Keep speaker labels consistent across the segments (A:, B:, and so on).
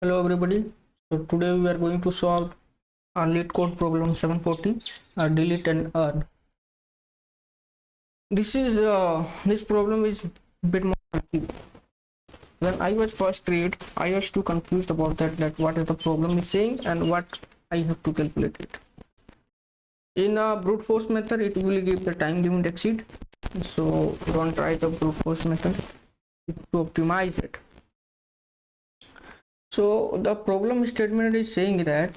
A: Hello everybody. So today we are going to solve our LeetCode problem 740, delete and earn. This problem is a bit more tricky. When I was first read, I was too confused about that what is the problem is saying and what I have to calculate it. In a brute force method, it will give the time limit exceed. So don't try the brute force method to optimize it. So the problem statement is saying that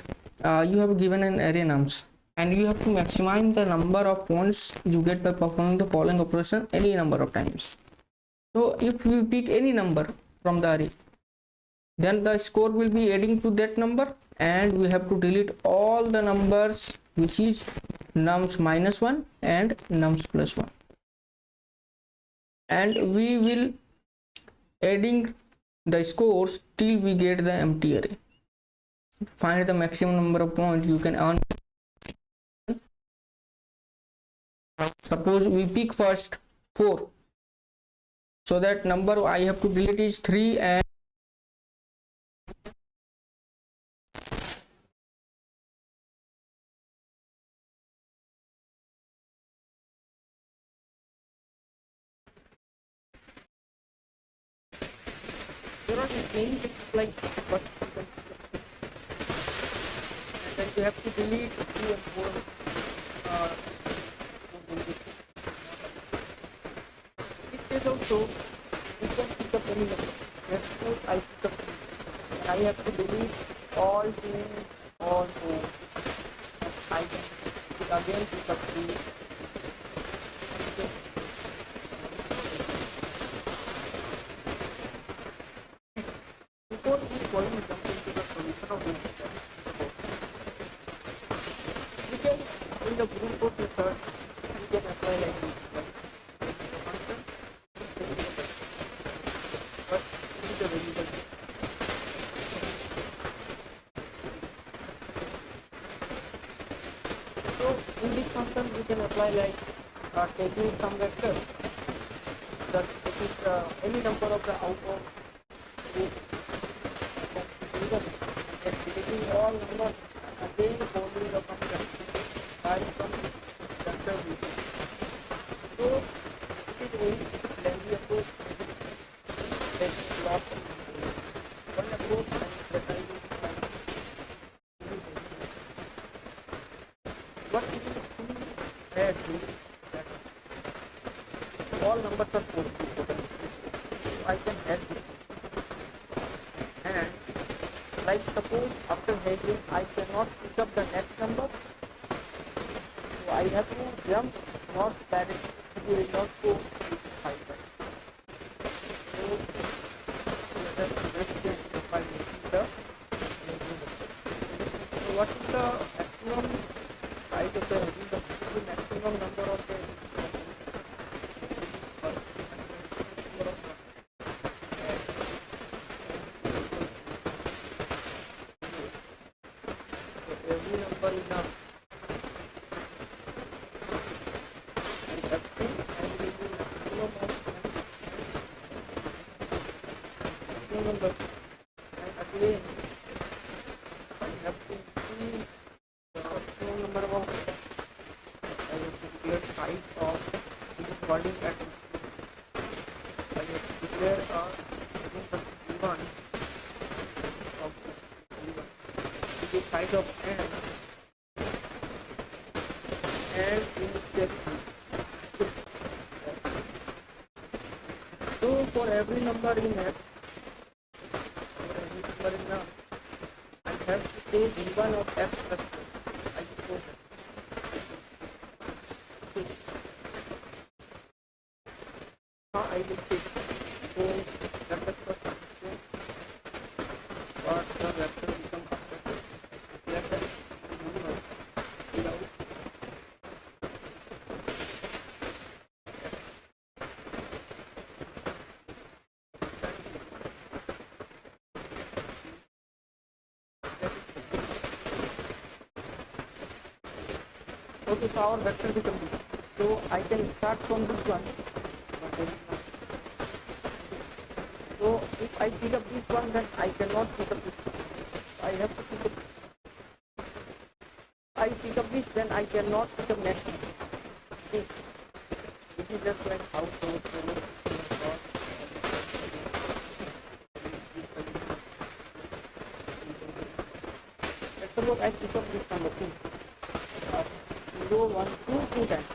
A: you have given an array nums and you have to maximize the number of points you get by performing the following operation any number of times. So if we pick any number from the array, then the score will be adding to that number, and we have to delete all the numbers which is nums -1 and nums +1, and we will adding the scores till we get the empty array. Find the maximum number of points you can earn. Suppose we pick first 4, so that number I have to delete is 3 and there are many things like what you can, and then you have to delete 2 and 4. In this case also you can pick up any number. Let's suppose I pick up 3 and I have to delete all 2s, all 4. I can again pick up 3. Before we go and jump into the solution of this problem, we can, in the brute force method, we can apply like this. Function, but this is the variable. So in this function we can apply like taking some vector, that it is any number of the out of this. And deleting all numbers again forming the function by some vector v. So it is very lengthy approach, taking lots of one approach and that I will find. What we will add to that all numbers are positive, so I can add this. And like suppose after heading I cannot pick up the next number, so I have to jump not directly, we will not go 5 times. So let us investigate by making the so what is the maximum size of the heading, the maximum number of the every number is now and up to and will be maximum number, and again I have to see the maximum number of I have to declare size of this body at I have to declare v1 of v1 which is size of n and initial. So for every number in x, I have to say v1 of x plus 4. I suppose okay. Now I will check. So vector first understand what the vector become after this. Vector v1 without okay, so our vector becomes this. So I can start from this one, but there is not. So If I pick up this one, then I cannot pick up this one. I have to pick up this. I pick up this, then I cannot pick up next one. This. This is just like how to let's suppose I pick up this number 2. 0, 1, 2, 2 times.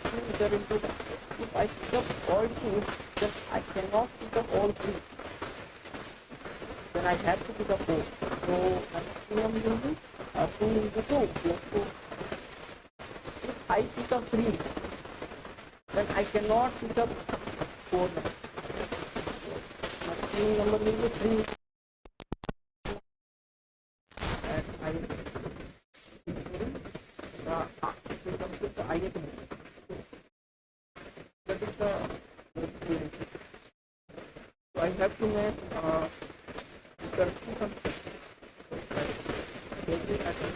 A: 2 is there in 2 times. If I pick up all 2, then I cannot pick up all 3. Then I have to pick up 4. So maximum will be 2 into 2 plus 2. If I pick up 3, then I cannot pick up 4. Maximum number will be 3. And I pick up the ith number. That is the so I have to make correction function. Every atom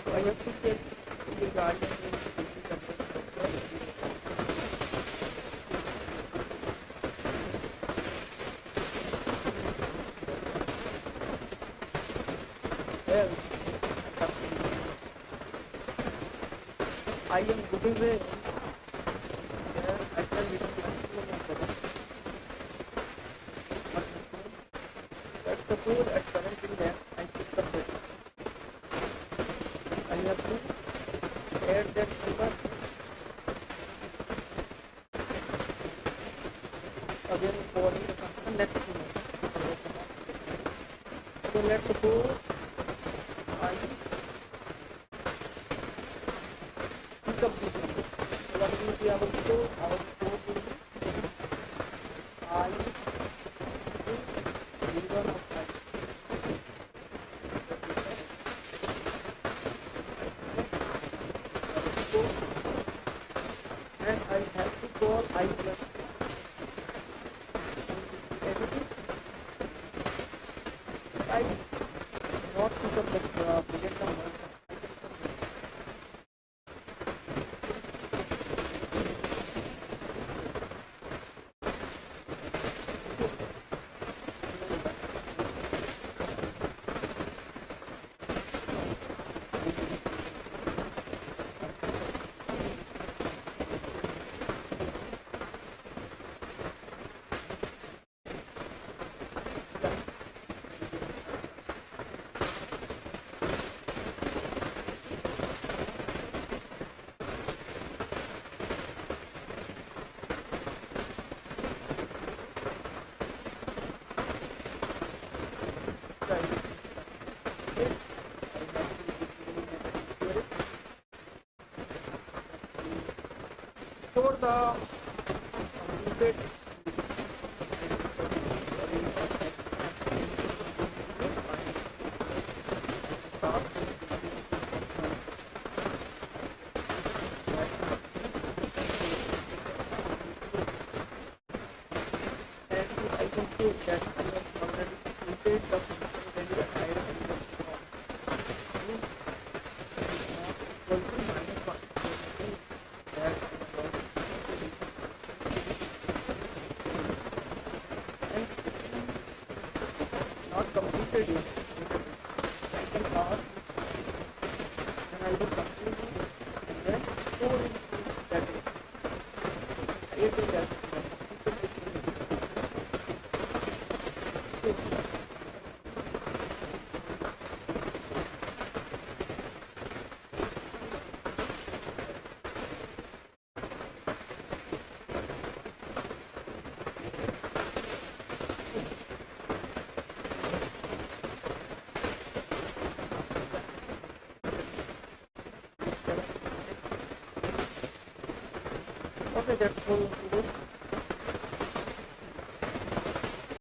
A: so I have to take the guardian I am putting the I can return the maximum of the let's suppose at current in there I pick up that I have to add that number again calling the function let's so let's suppose I pick up this number. So what will be our score? Our score will be I V1 of I. And I have to call I plus additive. I not pick up the brilliant number. Store the completed and I can say that I have already completed the function value at higher value equal to minus 1. That not completed yet. I can pass and I will complete it and then store in that is create it as okay, that's all.